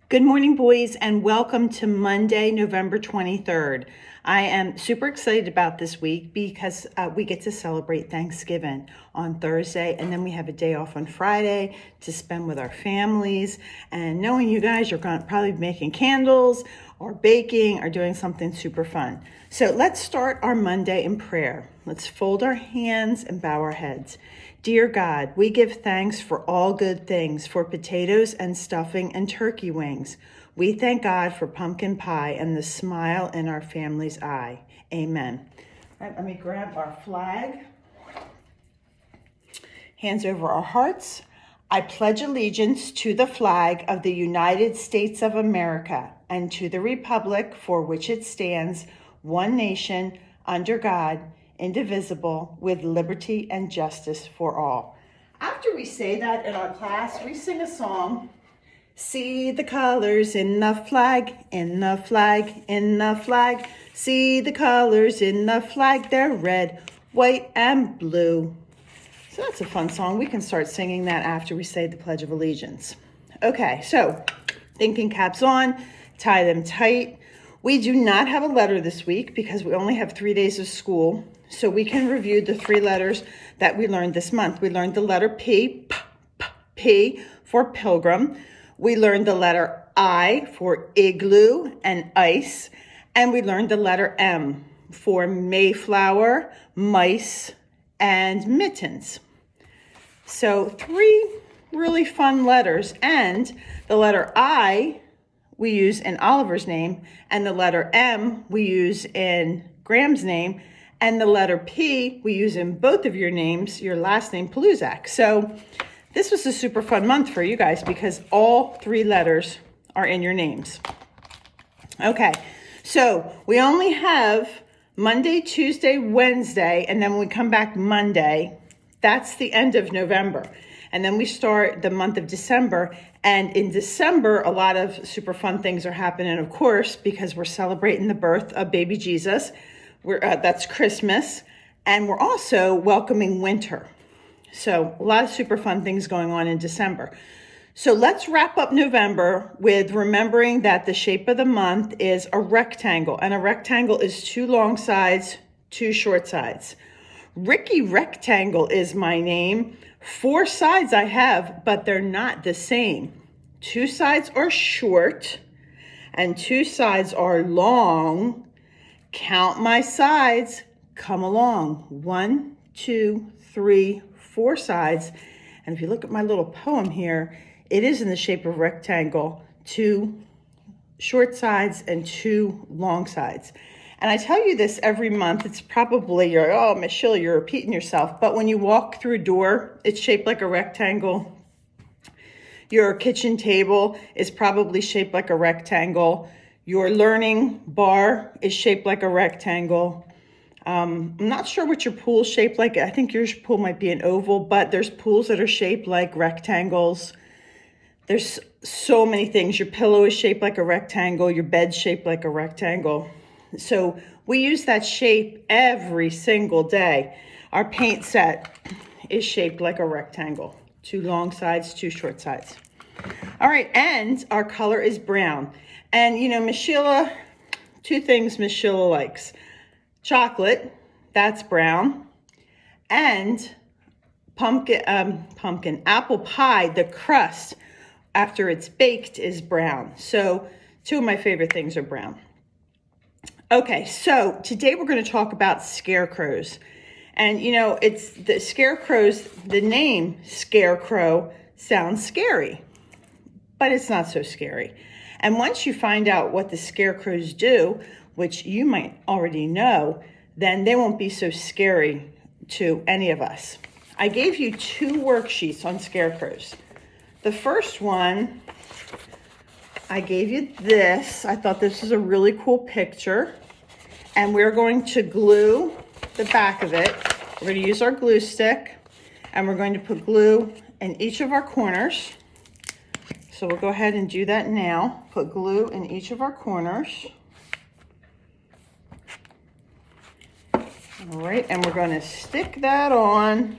Good morning, boys, and welcome to Monday, November 23rd. I am super excited about this week because we get to celebrate Thanksgiving on Thursday, and then we have a day off on Friday to spend with our families. And knowing you guys, you're going to probably be making candles or baking or doing something super fun. So let's start our Monday in prayer. Let's fold our hands and bow our heads. Dear God, we give thanks for all good things, for potatoes and stuffing and turkey wings. We thank God for pumpkin pie and the smile in our family's eye. Amen. All right, let me grab our flag. Hands over our hearts. I pledge allegiance to the flag of the United States of America and to the republic for which it stands, one nation, under God, indivisible, with liberty and justice for all. After we say that in our class, we sing a song. See the colors in the flag, in the flag, in the flag. See the colors in the flag, they're red, white, and blue. So that's a fun song. We can start singing that after we say the Pledge of Allegiance. Okay, so thinking caps on, tie them tight. We do not have a letter this week because we only have 3 days of school. So we can review the 3 letters that we learned this month. We learned the letter P, P for pilgrim. We learned the letter I for igloo and ice. And we learned the letter M for Mayflower, mice, and mittens. So 3 really fun letters. And the letter I we use in Oliver's name, and the letter M we use in Graham's name, and the letter P we use in both of your names, your last name, Paluzak. So this was a super fun month for you guys because all 3 letters are in your names. Okay, so we only have Monday, Tuesday, Wednesday, and then when we come back Monday, that's the end of November. And then we start the month of December. And in December, a lot of super fun things are happening, of course, because we're celebrating the birth of baby Jesus. That's Christmas. And we're also welcoming winter. So a lot of super fun things going on in December. So let's wrap up November with remembering that the shape of the month is a rectangle. And a rectangle is 2 long sides, 2 short sides. Ricky Rectangle is my name. 4 sides I have, but they're not the same. 2 sides are short and 2 sides are long. Count my sides. Come along. 1, 2, 3, 4 sides. And if you look at my little poem here, it is in the shape of a rectangle. 2 short sides and 2 long sides. And I tell you this every month. It's probably Michelle, you're repeating yourself. But when you walk through a door, it's shaped like a rectangle. Your kitchen table is probably shaped like a rectangle. Your learning bar is shaped like a rectangle. I'm not sure what your pool's shaped like. I think your pool might be an oval, but there's pools that are shaped like rectangles. There's so many things. Your pillow is shaped like a rectangle. Your bed's shaped like a rectangle. So we use that shape every single day. Our paint set is shaped like a rectangle. 2 long sides, 2 short sides. All right, and our color is brown. And Miss Sheila, 2 things Miss Sheila likes. Chocolate, that's brown. And pumpkin, apple pie, the crust after it's baked is brown. So 2 of my favorite things are brown. Okay, so today we're going to talk about scarecrows. And it's the scarecrows, the name scarecrow sounds scary, but it's not so scary. And once you find out what the scarecrows do, which you might already know, then they won't be so scary to any of us. I gave you 2 worksheets on scarecrows. The first one, I gave you this. I thought this was a really cool picture. And we're going to glue the back of it. We're going to use our glue stick. And we're going to put glue in each of our corners. So we'll go ahead and do that now. Put glue in each of our corners. All right, and we're going to stick that on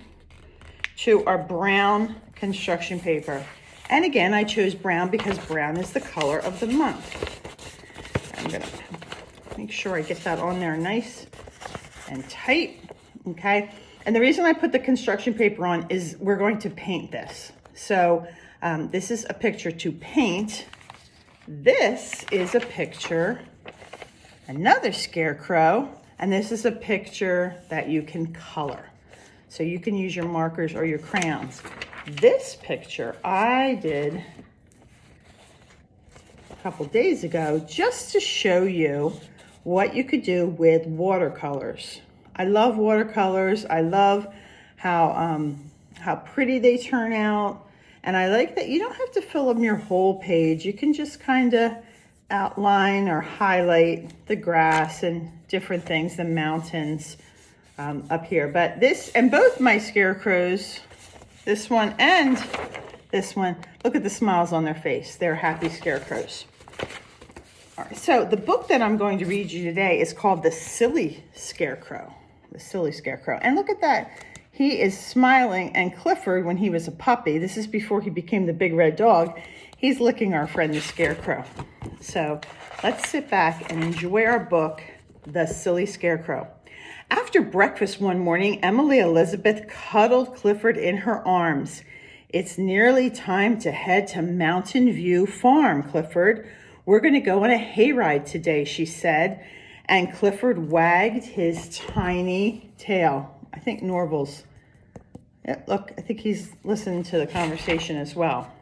to our brown construction paper. And again, I chose brown because brown is the color of the month. I'm gonna make sure I get that on there nice and tight, okay? And the reason I put the construction paper on is we're going to paint this. So this is a picture to paint. This is a picture, another scarecrow, and this is a picture that you can color. So you can use your markers or your crayons. This picture I did a couple days ago just to show you what you could do with watercolors. I love watercolors. I love how pretty they turn out. And I like that you don't have to fill up your whole page. You can just kind of outline or highlight the grass and different things, the mountains up here. But this, and both my scarecrows, this one and this one, look at the smiles on their face. They're happy scarecrows. All right, so the book that I'm going to read you today is called The Silly Scarecrow. The Silly Scarecrow. And look at that. He is smiling, and Clifford, when he was a puppy, this is before he became the big red dog, he's licking our friend the Scarecrow. So let's sit back and enjoy our book, The Silly Scarecrow. After breakfast one morning, Emily Elizabeth cuddled Clifford in her arms. "It's nearly time to head to Mountain View Farm, Clifford. We're going to go on a hayride today," she said, and Clifford wagged his tiny tail. I think Norval's, yeah, look, I think he's listening to the conversation as well.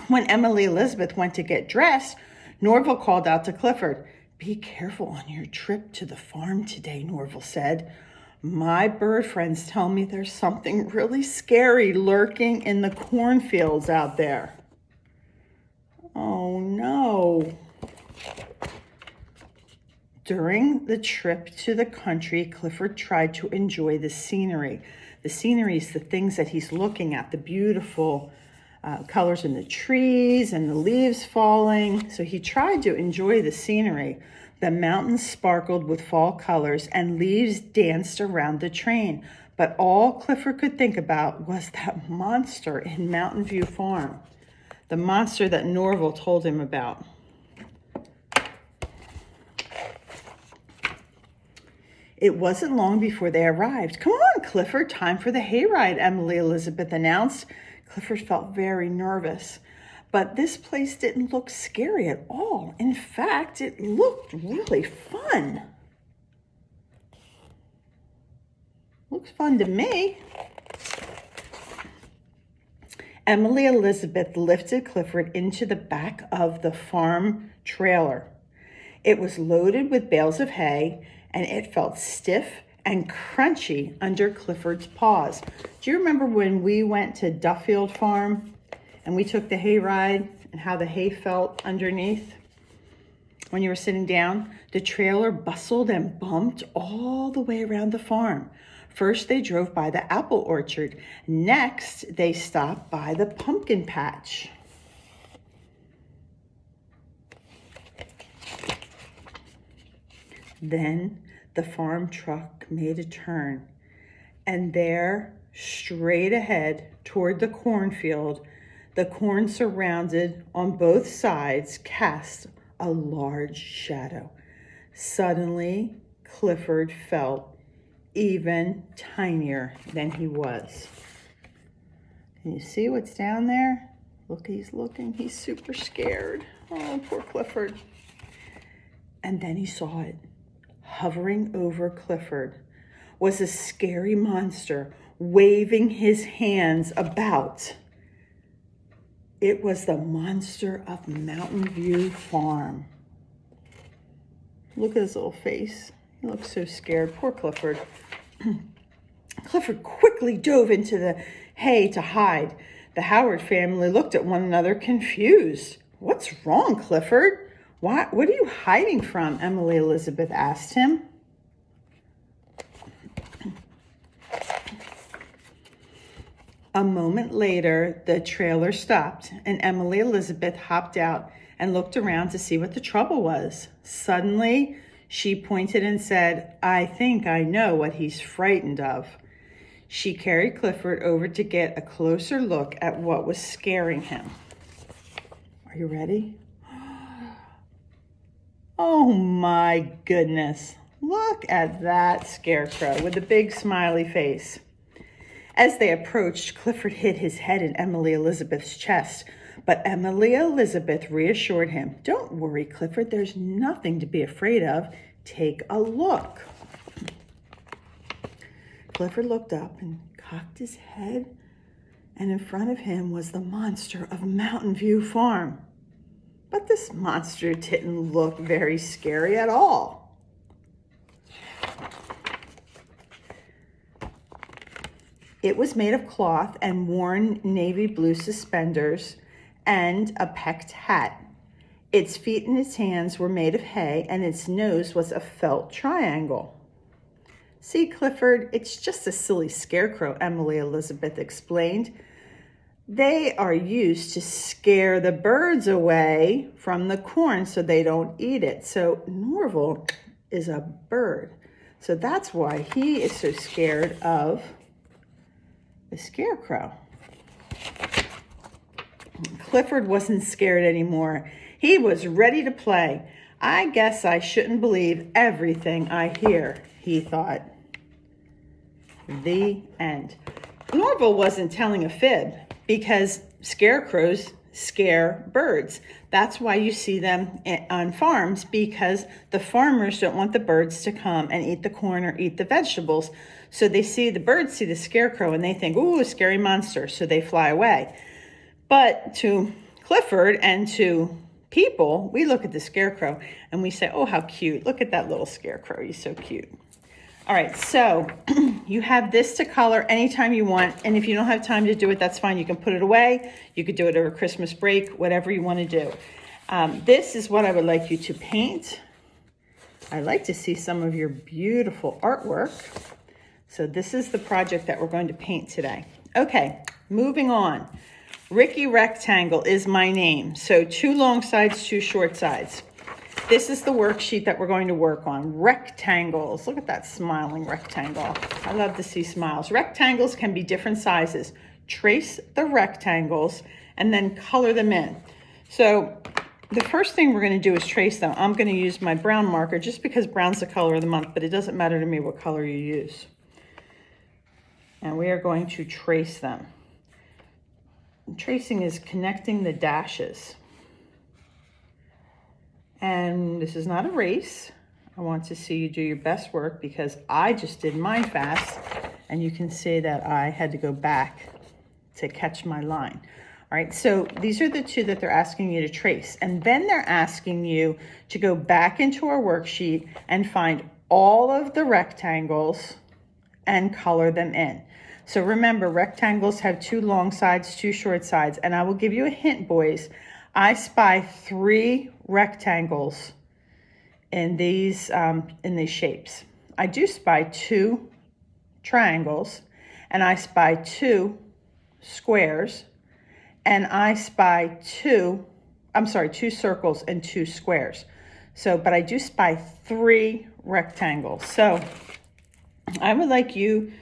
When Emily Elizabeth went to get dressed, Norval called out to Clifford. "Be careful on your trip to the farm today," Norval said. "My bird friends tell me there's something really scary lurking in the cornfields out there." Oh no. During the trip to the country, Clifford tried to enjoy the scenery. The scenery is the things that he's looking at, the beautiful colors in the trees and the leaves falling. So he tried to enjoy the scenery. The mountains sparkled with fall colors and leaves danced around the train. But all Clifford could think about was that monster in Mountain View Farm, the monster that Norval told him about. It wasn't long before they arrived. "Come on, Clifford, time for the hayride," Emily Elizabeth announced. Clifford felt very nervous, but this place didn't look scary at all. In fact, it looked really fun. Looks fun to me. Emily Elizabeth lifted Clifford into the back of the farm trailer. It was loaded with bales of hay, and it felt stiff and crunchy under Clifford's paws. Do you remember when we went to Duffield Farm and we took the hay ride and how the hay felt underneath when you were sitting down? The trailer bustled and bumped all the way around the farm. First, they drove by the apple orchard. Next, they stopped by the pumpkin patch. Then the farm truck made a turn, and there, straight ahead toward the cornfield, the corn surrounded on both sides cast a large shadow. Suddenly, Clifford felt even tinier than he was. Can you see what's down there? Look, he's looking. He's super scared. Oh, poor Clifford. And then he saw it. Hovering over Clifford was a scary monster waving his hands about. It was the monster of Mountain View Farm. Look at his little face. He looks so scared. Poor Clifford. Clifford quickly dove into the hay to hide. The Howard family looked at one another confused. "What's wrong, Clifford? What are you hiding from?" Emily Elizabeth asked him. A moment later, the trailer stopped, and Emily Elizabeth hopped out and looked around to see what the trouble was. Suddenly, she pointed and said, "I think I know what he's frightened of." She carried Clifford over to get a closer look at what was scaring him. Are you ready? Oh my goodness. Look at that scarecrow with a big smiley face. As they approached, Clifford hid his head in Emily Elizabeth's chest, but Emily Elizabeth reassured him. Don't worry, Clifford, there's nothing to be afraid of. Take a look. Clifford looked up and cocked his head, and in front of him was the monster of Mountain View Farm. But this monster didn't look very scary at all. It was made of cloth and worn navy blue suspenders and a peaked hat. Its feet and its hands were made of hay, and its nose was a felt triangle. See, Clifford, it's just a silly scarecrow, Emily Elizabeth explained. They are used to scare the birds away from the corn so they don't eat it. So Norval is a bird. So that's why he is so scared of the scarecrow. Clifford wasn't scared anymore. He was ready to play. I guess I shouldn't believe everything I hear, he thought. The end. Norval wasn't telling a fib because scarecrows scare birds. That's why you see them on farms, because the farmers don't want the birds to come and eat the corn or eat the vegetables. So they see the birds see the scarecrow and they think, ooh, a scary monster. So they fly away. But to Clifford and to people, we look at the scarecrow and we say, oh, how cute. Look at that little scarecrow. He's so cute. All right, so you have this to color anytime you want. And if you don't have time to do it, that's fine. You can put it away. You could do it over Christmas break, whatever you want to do. This is what I would like you to paint. I'd like to see some of your beautiful artwork. So this is the project that we're going to paint today. Okay, moving on. Ricky Rectangle is my name. So 2 long sides, 2 short sides. This is the worksheet that we're going to work on. Rectangles. Look at that smiling rectangle. I love to see smiles. Rectangles can be different sizes. Trace the rectangles and then color them in. So the first thing we're going to do is trace them. I'm going to use my brown marker just because brown's the color of the month, but it doesn't matter to me what color you use. And we are going to trace them. Tracing is connecting the dashes. And this is not a race. I want to see you do your best work because I just did mine fast. And you can see that I had to go back to catch my line. All right, so these are the 2 that they're asking you to trace. And then they're asking you to go back into our worksheet and find all of the rectangles and color them in. So remember, rectangles have 2 long sides, 2 short sides. And I will give you a hint, boys. I spy 3 rectangles in these shapes. I do spy 2 triangles, and I spy 2 squares, and I spy 2 circles and 2 squares. So, but I do spy 3 rectangles. So I would like you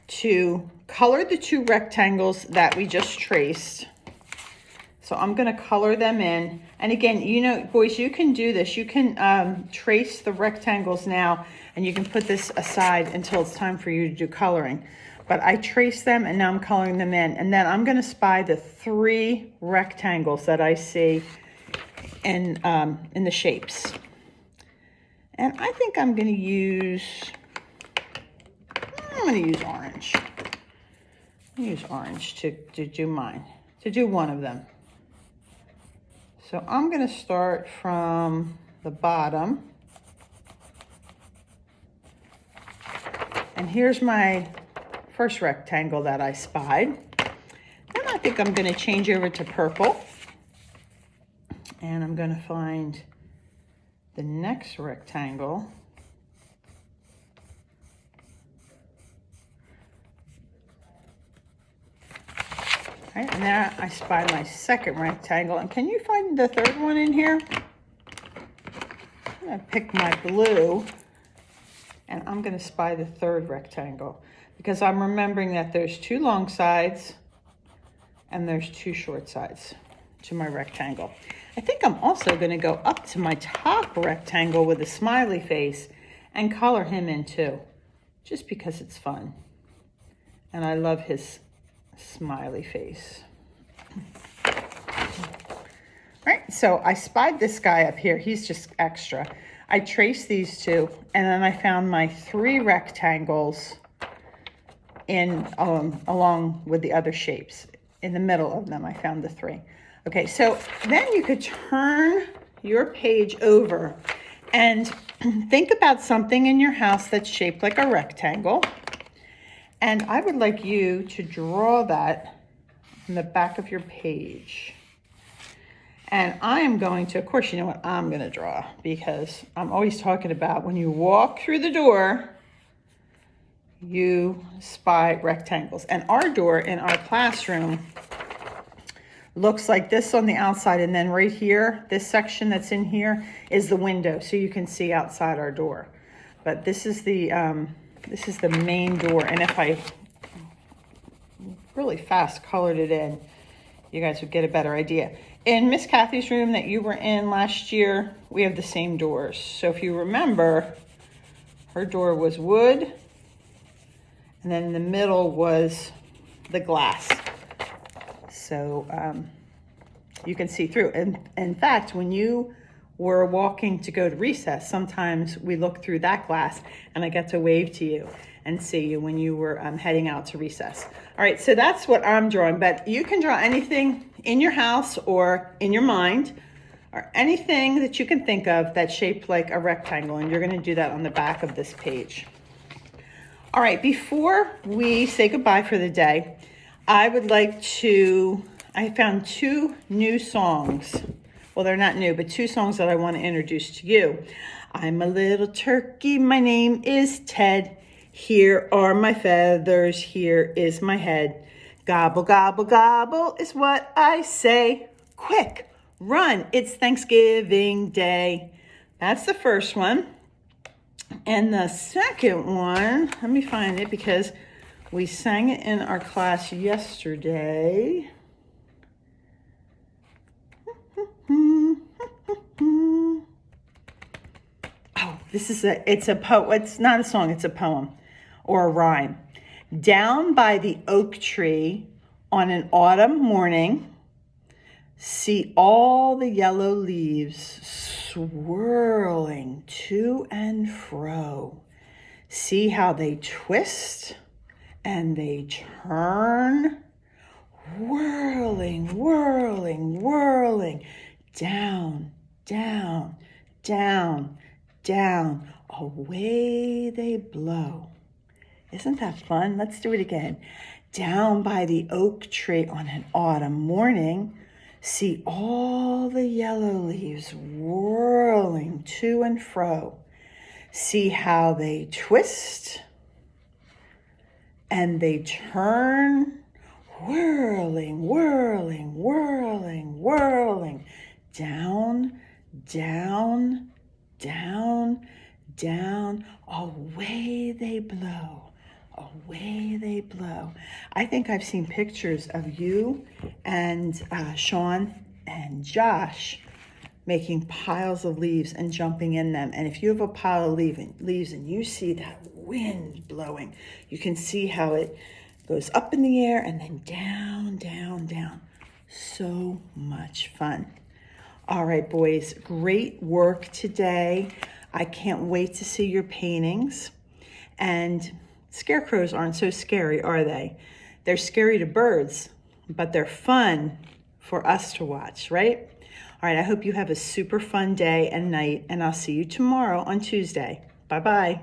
to color the 2 rectangles that we just traced. So I'm going to color them in. And again, you know, boys, you can do this. You can trace the rectangles now, and you can put this aside until it's time for you to do coloring. But I traced them, and now I'm coloring them in. And then I'm going to spy the 3 rectangles that I see in the shapes. And I think I'm going to use orange. I'm going to use orange to do mine, to do one of them. So I'm going to start from the bottom. And here's my first rectangle that I spied. Then I think I'm going to change over to purple. And I'm going to find the next rectangle. Right, and then I spy my second rectangle. And can you find the third one in here? I'm going to pick my blue, and I'm going to spy the third rectangle. because I'm remembering that there's 2 long sides and there's 2 short sides to my rectangle. I think I'm also going to go up to my top rectangle with a smiley face and color him in too, just because it's fun. And I love his smiley face. All right, so I spied this guy up here. He's just extra. I traced these 2, and then I found my 3 rectangles in along with the other shapes. In the middle of them, I found the 3. Okay, so then you could turn your page over and think about something in your house that's shaped like a rectangle. And I would like you to draw that in the back of your page. And I am going to, of course, you know what I'm going to draw, because I'm always talking about when you walk through the door, you spy rectangles. And our door in our classroom looks like this on the outside, and then right here, this section that's in here is the window, so you can see outside our door. But this is the main door, and if I really fast colored it in, you guys would get a better idea. In Miss Kathy's room that you were in last year, we have the same doors. So if you remember, her door was wood, and then in the middle was the glass. So you can see through. And in fact, when you were walking to go to recess, sometimes we look through that glass, and I get to wave to you and see you when you were heading out to recess. All right, so that's what I'm drawing, but you can draw anything in your house or in your mind, or anything that you can think of that's shaped like a rectangle, and you're going to do that on the back of this page. All right, before we say goodbye for the day, I would like to, I found 2 new songs. Well, they're not new, but 2 songs that I want to introduce to you. I'm a little turkey, my name is Ted. Here are my feathers, here is my head. Gobble, gobble, gobble is what I say. Quick, run, it's Thanksgiving Day. That's the first one. And the second one, let me find it because we sang it in our class yesterday. Oh, it's not a song, it's a poem or a rhyme. Down by the oak tree on an autumn morning, see all the yellow leaves swirling to and fro. See how they twist and they turn, whirling, whirling, whirling, down, down, down, down, away they blow. Isn't that fun? Let's do it again. Down by the oak tree on an autumn morning, see all the yellow leaves whirling to and fro. See how they twist and they turn, whirling, whirling, whirling, whirling, down, down, down, down, away they blow. Away they blow. I think I've seen pictures of you and Sean and Josh making piles of leaves and jumping in them. And if you have a pile of leaves and you see that wind blowing, you can see how it goes up in the air and then down, down, down. So much fun. All right, boys, great work today. I can't wait to see your paintings. And scarecrows aren't so scary, are they? They're scary to birds, but they're fun for us to watch, right? All right, I hope you have a super fun day and night, and I'll see you tomorrow on Tuesday. Bye-bye.